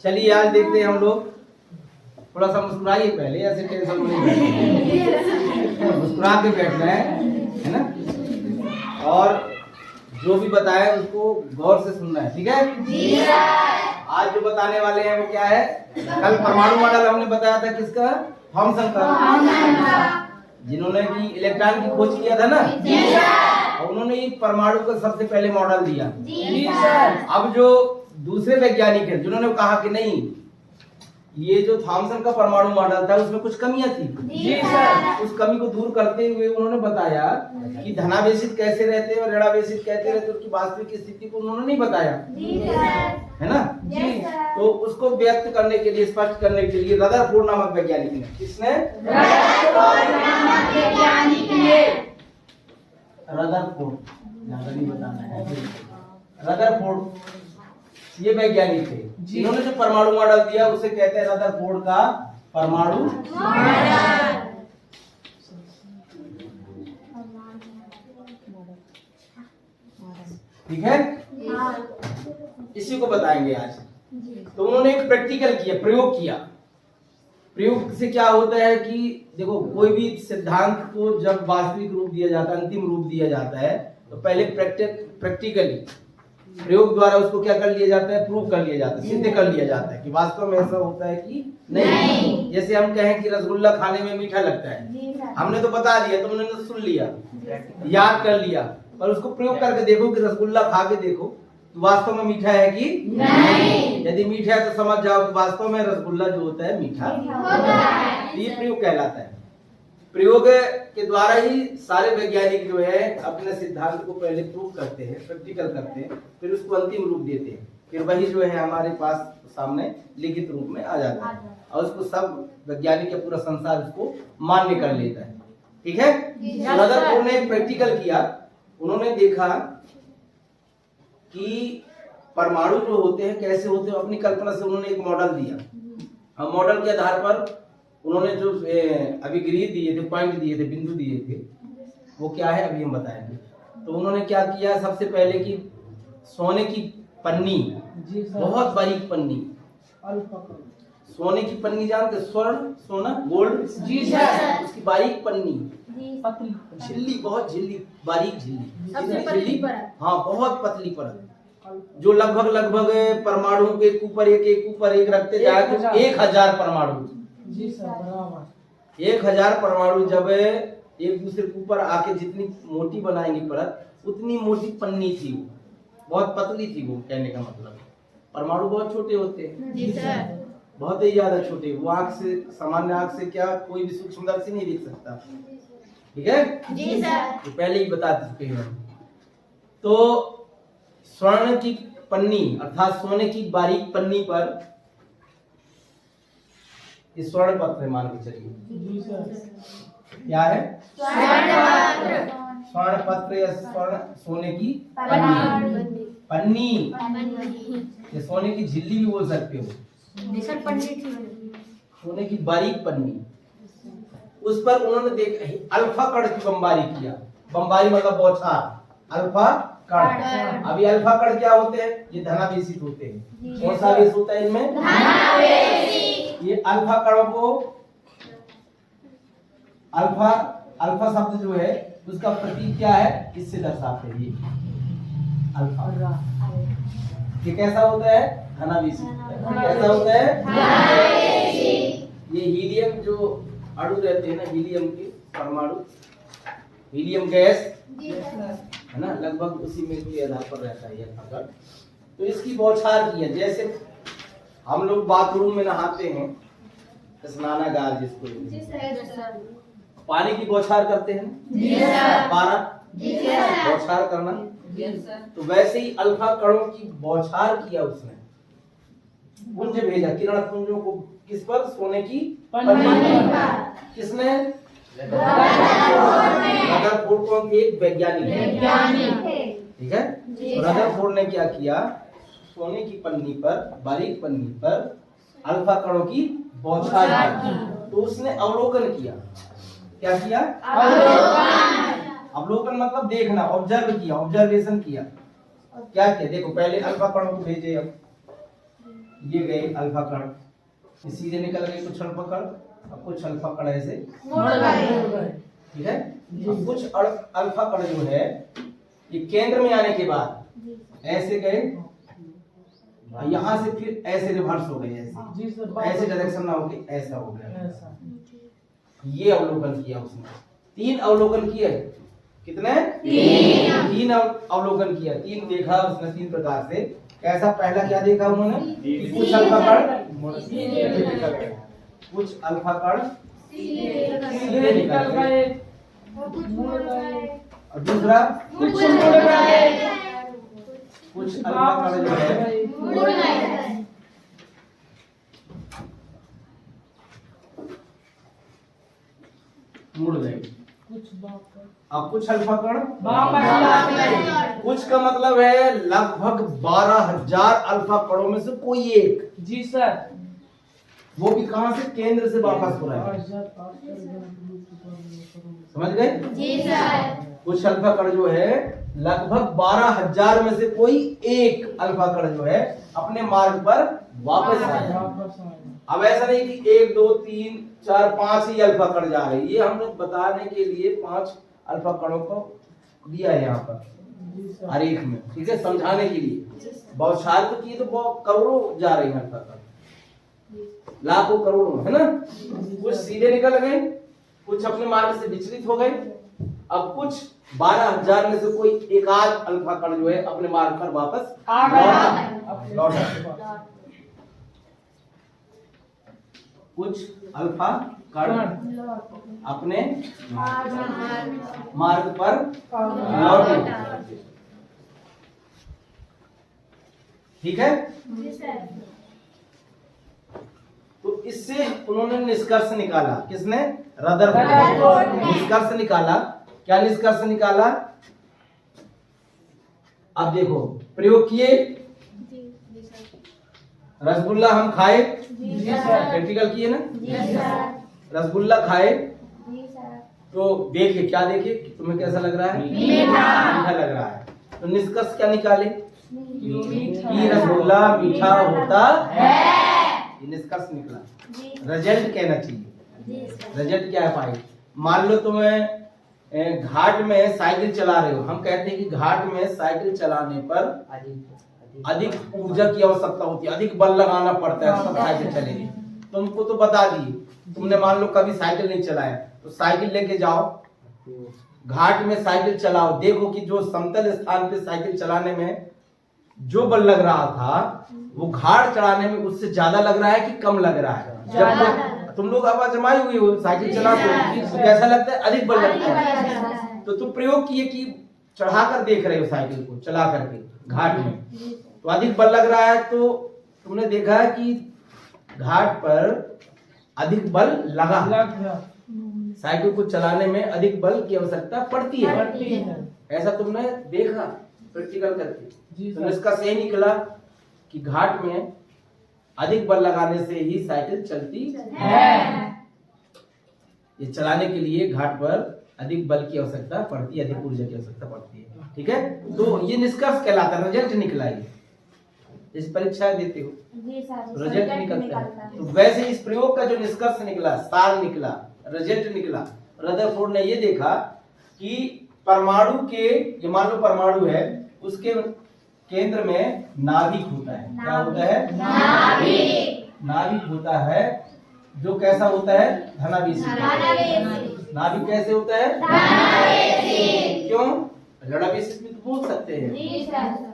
चलिए आज देखते हैं हम लोग, थोड़ा सा मुस्कुराइए पहले, ऐसे टेंशन में नहीं, मुस्कुरा के बैठना है ना। और जो भी बताए उसको गौर से सुनना है, ठीक है जी सर। आज जो बताने वाले हैं वो क्या है, कल परमाणु मॉडल हमने बताया था किसका, थॉमसन का, जिन्होंने की इलेक्ट्रॉन की खोज किया था ना जी सर। और उन्होंने परमाणु का सबसे पहले मॉडल दिया जी सर। अब जो दूसरे वैज्ञानिक हैं जिन्होंने कहा कि नहीं, ये जो थॉमसन का परमाणु मॉडल था उसमें कुछ कमियां थी जी सर, उस कमी को दूर करते हुए उन्होंने बताया कि धनावेशित कैसे रहते हैं और ऋणावेशित कैसे रहते हैं, उसकी वास्तविक स्थिति को उन्होंने नहीं बताया जी सर, है ना जी। तो उसको व्यक्त करने के लिए, स्पष्ट करने के लिए रदरफोर्ड नामक वैज्ञानिक ने, किसने, रदरफोर्ड नामक वैज्ञानिक ने, रदरफोर्ड, ज्यादा नहीं बताना है, रदरफोर्ड ये वैज्ञानिक थे जिन्होंने जो परमाणु मॉडल दिया उसे कहते हैं रदरफोर्ड का परमाणु मॉडल। ठीक है, इसी को बताएंगे आज। तो उन्होंने एक प्रैक्टिकल किया, प्रयोग किया। प्रयोग से क्या होता है कि देखो, कोई भी सिद्धांत को जब वास्तविक रूप दिया जाता है, अंतिम रूप दिया जाता है, तो पहले प्रैक्टिकली प्रयोग द्वारा उसको क्या कर लिया जाता है, प्रूव कर लिया जाता है, सिद्ध कर लिया जाता है कि वास्तव में ऐसा होता है कि नहीं। जैसे हम कहें कि रसगुल्ला खाने में मीठा लगता है, हमने तो बता दिया, तुमने तो सुन लिया, याद कर लिया, पर उसको प्रयोग करके देखो कि रसगुल्ला खा के देखो तो वास्तव में मीठा है कि नहीं। यदि मीठा है तो समझ जाओ कि वास्तव में रसगुल्ला जो होता है मीठा होता है। ये प्रयोग कहलाता है। प्रयोग के द्वारा ही सारे वैज्ञानिक जो है अपने सिद्धांत को पहले प्रूव करते हैं, प्रैक्टिकल करते हैं, फिर उसको अंतिम रूप देते हैं, फिर वही जो है हमारे पास सामने लिखित रूप में आ जाता है और उसको सब वैज्ञानिक या पूरा संसार उसको मान्य कर लेता है। ठीक है, रदरफोर्ड ने प्रैक्टिकल किया। उन्होंने देखा कि परमाणु जो होते हैं कैसे होते हैं, अपनी कल्पना से उन्होंने एक मॉडल दिया और मॉडल के आधार पर उन्होंने जो अभिगृह दिए थे, पॉइंट दिए थे, बिंदु दिए थे, वो क्या है अभी हम बताएंगे। तो उन्होंने क्या किया, सबसे पहले कि सोने की पन्नी, बहुत बारीक पन्नी, सोने की पन्नी जानते, स्वर्ण, सोना, गोल्ड जी सर, उसकी बारीक पन्नी, झिल्ली, बहुत झिल्ली, बारीक झिल्ली, हाँ बहुत पतली परत, जो लगभग परमाणु के ऊपर एक रखते जाए 1000 परमाणु जी सर, बराबर 1000 परमाणु जब एक दूसरे के ऊपर आके जितनी मोटी बनाएंगे परत, उतनी मोटी पन्नी थी, बहुत पतली थी वो। कहने का मतलब परमाणु बहुत छोटे होते हैं जी सर, बहुत ही ज्यादा छोटे, वो आंख से, सामान्य आंख से क्या कोई भी सूक्ष्मदर्शी नहीं देख सकता। ठीक है जी सर, तो पहले ही बता चुके हैं। तो स्वर्ण की पन्नी अर्थात सोने की बारीक पन्नी पर स्वर्ण पत्र मान के चलिए, क्या है स्वर्ण पत्र या स्वर्ण, सोने की पन्नी, ये सोने की झिल्ली भी बोल सकते हो, सोने की बारीक पन्नी, उस पर उन्होंने देख अल्फा कण की बमबारी किया। बमबारी मतलब बौछार, अल्फा कण। अभी अल्फा कण क्या होते हैं, ये धनावेशित होते हैं। कौन सा आवेश होता है इनमें, धनावेशी। ये अल्फा कणों को, अल्फा शब्द जो है उसका प्रतीक क्या है, इससे दर्शाते हैं, ये अल्फा। ये कैसा होता है, धनावेशी। कैसा होता है, धनावेशी। ये हीलियम जो अणु रहते हैं ना, हीलियम के परमाणु, हीलियम गैस है ना, लगभग उसी में के आधार पर रहता है अल्फा कण। तो इसकी बौछार की है, जैसे हम लोग बाथरूम में नहाते हैं, स्नानागार जिसको पानी की बौछार करते हैं, बौछार करना, तो वैसे ही अल्फा कणों की बौछार किया उसने, पुंज भेजा, किरण पुंजों को किस पर, सोने की पन्नी पर। किसने, रदरफोर्ड को एक वैज्ञानिक है, ठीक है। रदरफोर्ड ने क्या किया, सोने की पन्नी पर, बारीक पन्नी पर अल्फा कणों की बौछार की, तो उसने अवलोकन किया। क्या किया, अवलोकन मतलब देखना, ऑब्जर्व किया, ऑब्जर्वेशन किया। क्या किया, देखो पहले अल्फा कणों को भेजे हम, ये गए अल्फा कण, ये सीधे निकल गए कुछ अल्फा कण, अब कुछ अल्फा कण ऐसे मुड़ गए। ठीक है। अब कुछ अल्फा कण जो है ये केंद्र में आने के बाद ऐसे गए, यहाँ से फिर ऐसे रिवर्स हो गए, ऐसे डायरेक्शन ना होके ऐसा हो गया। ये अवलोकन किया उसने, 3 अवलोकन किए। कितने? 3 अवलोकन किया, 3 देखा उसने 3 प्रकार से। कैसा? पहला क्या देखा उन्होंने? कुछ अल्फा कण कुछ अल्फा कण सीधे निकल गए, और दूसरा कुछ अल्फा कण जो है मुड़ गए। अब कुछ अल्फा कण कुछ का मतलब है लगभग 12,000 अल्फा कणों में से कोई एक। जी सर। वो भी कहां से? केंद्र से वापस हो रहा है। समझ गए? जी सर। कुछ अल्फा कण जो है लगभग 12,000 में से कोई एक अल्फा कण जो है अपने मार्ग पर वापस आया। अब ऐसा नहीं कि 1 2 3 4 5 ही अल्फा कण जा रहे हैं, ये हमने बताने के लिए 5 अल्फा कणों को दिया है यहाँ पर आरेख में, ठीक है, समझाने के लिए। बौछार तो की तो बहुत करोड़ों जा रही है अल्फा कण, लाखों करोड़ों, है ना। कुछ सीधे निकल गए, कुछ अपने मार्ग से विचलित हो गए। अब कुछ 12,000 में से कोई एक आध अल्फा कण जो है अपने मार्ग पर वापस लौटा। कुछ अल्फा कण अपने मार्ग पर लौटे। ठीक है। तो इससे उन्होंने निष्कर्ष निकाला। किसने? रदरफोर्ड। निष्कर्ष निकाला। क्या निष्कर्ष निकाला? अब देखो, प्रयोग किए, रसगुल्ला हम खाए, प्रैक्टिकल किए ना, रसगुल्ला खाए तो देखे, क्या देखे कि तुम्हें कैसा लग रहा है? मीठा लग रहा है। तो निष्कर्ष क्या निकाले कि रसगुल्ला मीठा होता है। ये निष्कर्ष निकला। रिजल्ट कहना चाहिए। रिजल्ट क्या है भाई? मान लो तुम्हें घाट में साइकिल चला रहे हो, हम कहते हैं कि घाट में साइकिल चलाने पर अधिक ऊर्जा की आवश्यकता होती है, अधिक बल लगाना पड़ता है, सब साइकिल चलेगी। तुमको तो बता दिए, तुमने मान लो कभी साइकिल नहीं चलाया, तो साइकिल लेके जाओ, घाट में साइकिल चलाओ, देखो कि जो समतल स्थान पे साइकिल चलाने में जो बल लग रहा था वो घाट चढ़ाने में उससे ज्यादा लग रहा है कि कम लग रहा है। जब तुम लोग अब आजमाई हुई हो, साइकिल चलाते हो तो कैसा लगता है? अधिक बल लगता है। तो तुम प्रयोग किए कि चढ़ाकर देख रहे हो साइकिल को चला करके घाट में, तो अधिक बल लग रहा है, तो तुमने देखा है कि घाट पर अधिक बल लगा। साइकिल को चलाने में अधिक बल की आवश्यकता पड़ती है। ऐसा तुमने देखा प्रैक्टिकल करके। तो इसका सही निकला कि घाट में अधिक बल लगाने से ही साइकिल चलती है। ये चलाने के लिए घाट पर अधिक बल की आवश्यकता पड़ती है, अधिक ऊर्जा की आवश्यकता पड़ती है। ठीक है। तो ये निष्कर्ष कहलाता है, रिजल्ट निकला। ये इस परीक्षा देते हो रिजल्ट निकलता है। तो वैसे इस प्रयोग का जो निष्कर्ष निकला, सार निकला, रिजल्ट निकला, रदरफोर्ड ने ये देखा कि परमाणु के, ये मान लो परमाणु है, उसके केंद्र में नाभिक होता है। क्या होता है? नाभिक होता है, जो कैसा होता है? धनावेशी। नाभिक कैसे होता है? क्यों? ऋणावेशित भी तो बोल सकते हैं,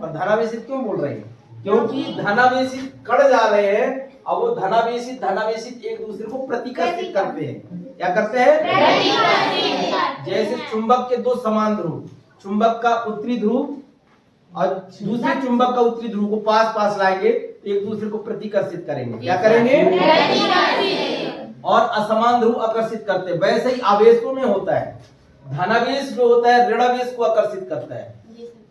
पर धनावेशित क्यों बोल रहे हैं? क्योंकि धनावेशित कण जा रहे हैं, अब वो धनावेशित एक दूसरे को प्रतिकर्षित करते हैं। क्या करते हैं? जैसे चुंबक के 2 समान ध्रुव, चुंबक का उत्तरी ध्रुव और दूसरे चुंबक का उत्तरी ध्रुव को पास पास लाएंगे, एक दूसरे को प्रतिकर्षित करेंगे। क्या करेंगे? और असमान ध्रुव आकर्षित करते हैं। वैसे ही आवेशों में होता है, धनावेश जो होता है ऋणावेश को आकर्षित करता है,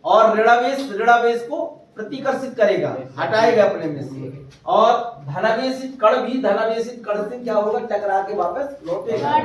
और ऋणावेश को प्रतिकर्षित करेगा, हटाएगा अपने में से। और धनावेशित कण भी धनावेशित कण से क्या होगा? टकरा के वापस लौटेगा।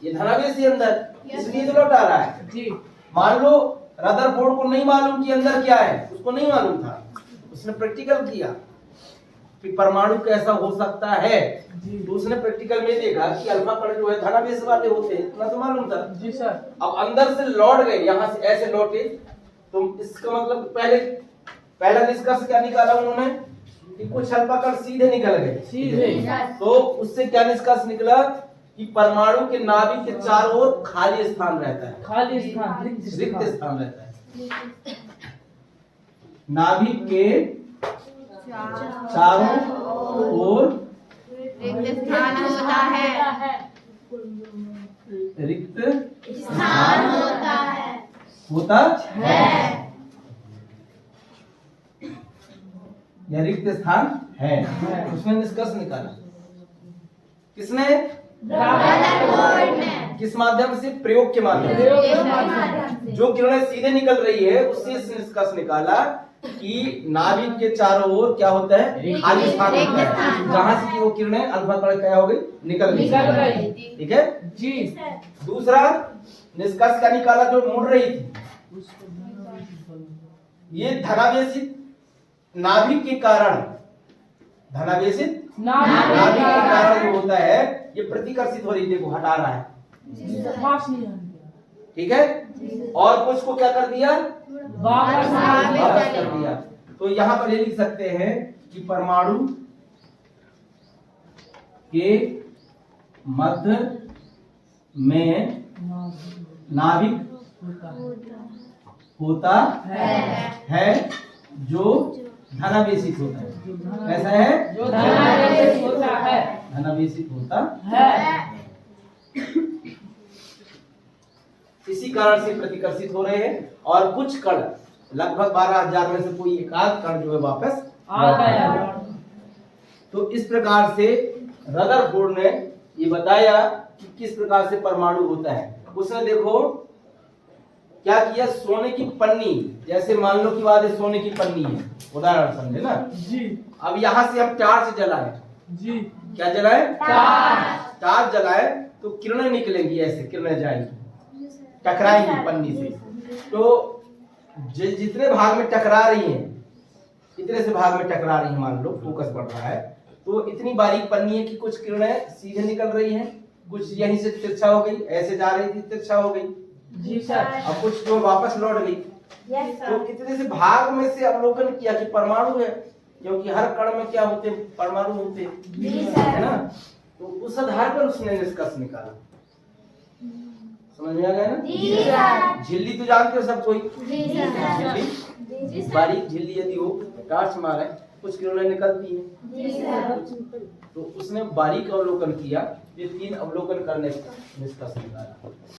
ये धनावेशी अंदर, इसलिए तो लौटा रहा है। मान लो रदरफोर्ड को नहीं मालूम कि अंदर क्या है, उसको नहीं मालूम था, उसने प्रैक्टिकल किया, कि परमाणु कैसा हो सकता है। तो उसने प्रैक्टिकल में देखा कि अल्फा कण जो है धनावेश वाले होते हैं, इतना तो मालूम था। जी सर। अब अंदर से लौट गए, यहाँ से ऐसे लौटे, तो इसका मतलब पहला निष्कर्ष क्या निकाला उन्होंने कि कुछ अल्फा कण सीधे निकल गए सीधे। तो उससे क्या निष्कर्ष निकला कि परमाणु के नाभिक के चारों ओर खाली स्थान रहता है, खाली स्थान, रिक्त स्थान रहता है। नाभिक के चारों ओर रिक्त स्थान होता है। रिक्त स्थान होता है। या रिक्त स्थान है, उसने निष्कर्ष निकाला। किसने? रदरफोर्ड ने। किस माध्यम से? प्रयोग के माध्यम से। जो किरणें सीधे निकल रही है उससे निष्कर्ष निकाला कि नाभिक के चारों ओर क्या होता है? खाली स्थान होता है, जहां से कि वो किरणें अल्फा कण क्या हो गई? निकल गई। ठीक है जी। दूसरा निष्कर्ष क्या निकाला? जो मुड़ रही थी, ये धनावेशित नाभिक के कारण, धनावेशित नाभिक के कारण जो होता है ये प्रतिकर्षित हो रही, देखो हटा रहा है। ठीक है, और कुछ को क्या कर दिया? वापस कर दिया। तो यहाँ पर ये लिख सकते हैं कि परमाणु के मध्य में नाभिक होता है जो धनावेशित होता है। ऐसा है जो धनावेशित होता है। धनावेशित होता है। इसी कारण से प्रतिकर्षित हो रहे हैं, और कुछ कण लगभग 12,000 में से कोई एक आध कण जो है वापस आ गया। तो इस प्रकार से रदरफोर्ड ने ये बताया कि किस प्रकार से परमाणु होता है। उसने देखो क्या किया, सोने की पन्नी, जैसे मान लो कि बात है सोने की पन्नी है, उदाहरण समझे ना जी। अब यहाँ से हम टार्च जलाए जी। क्या जलाए? टार्च जलाए तो किरणें निकलेंगी, ऐसे किरणें जाएंगी, टकराएंगी पन्नी से। तो जितने भाग में टकरा रही हैं, इतने से भाग में टकरा रही है, मान लो फोकस बढ़ रहा है, तो इतनी बारीक पन्नी है कि कुछ किरणें सीधे निकल रही हैं, कुछ यहीं से तिरछा हो गई, ऐसे जा रही थी तिरछा हो गई। जी सर। अब कुछ जो वापस लौट गई। तो इतने से भाग में से अवलोकन किया कि परमाणु है, क्योंकि हर कण में क्या होते हैं? परमाणु होते हैं, है ना। तो उस आधार पर उसने निष्कर्ष निकाला। समझ में आ गया ना? झिल्ली तो जानते हो सब कोई, झिल्ली, बारीक झिल्ली यदि हो, टार्च मारे कुछ किरणें निकलती हैं। तो उसने बारीक अवलोकन किया, ये 3 अवलोकन करने का निष्कर्ष निकाला।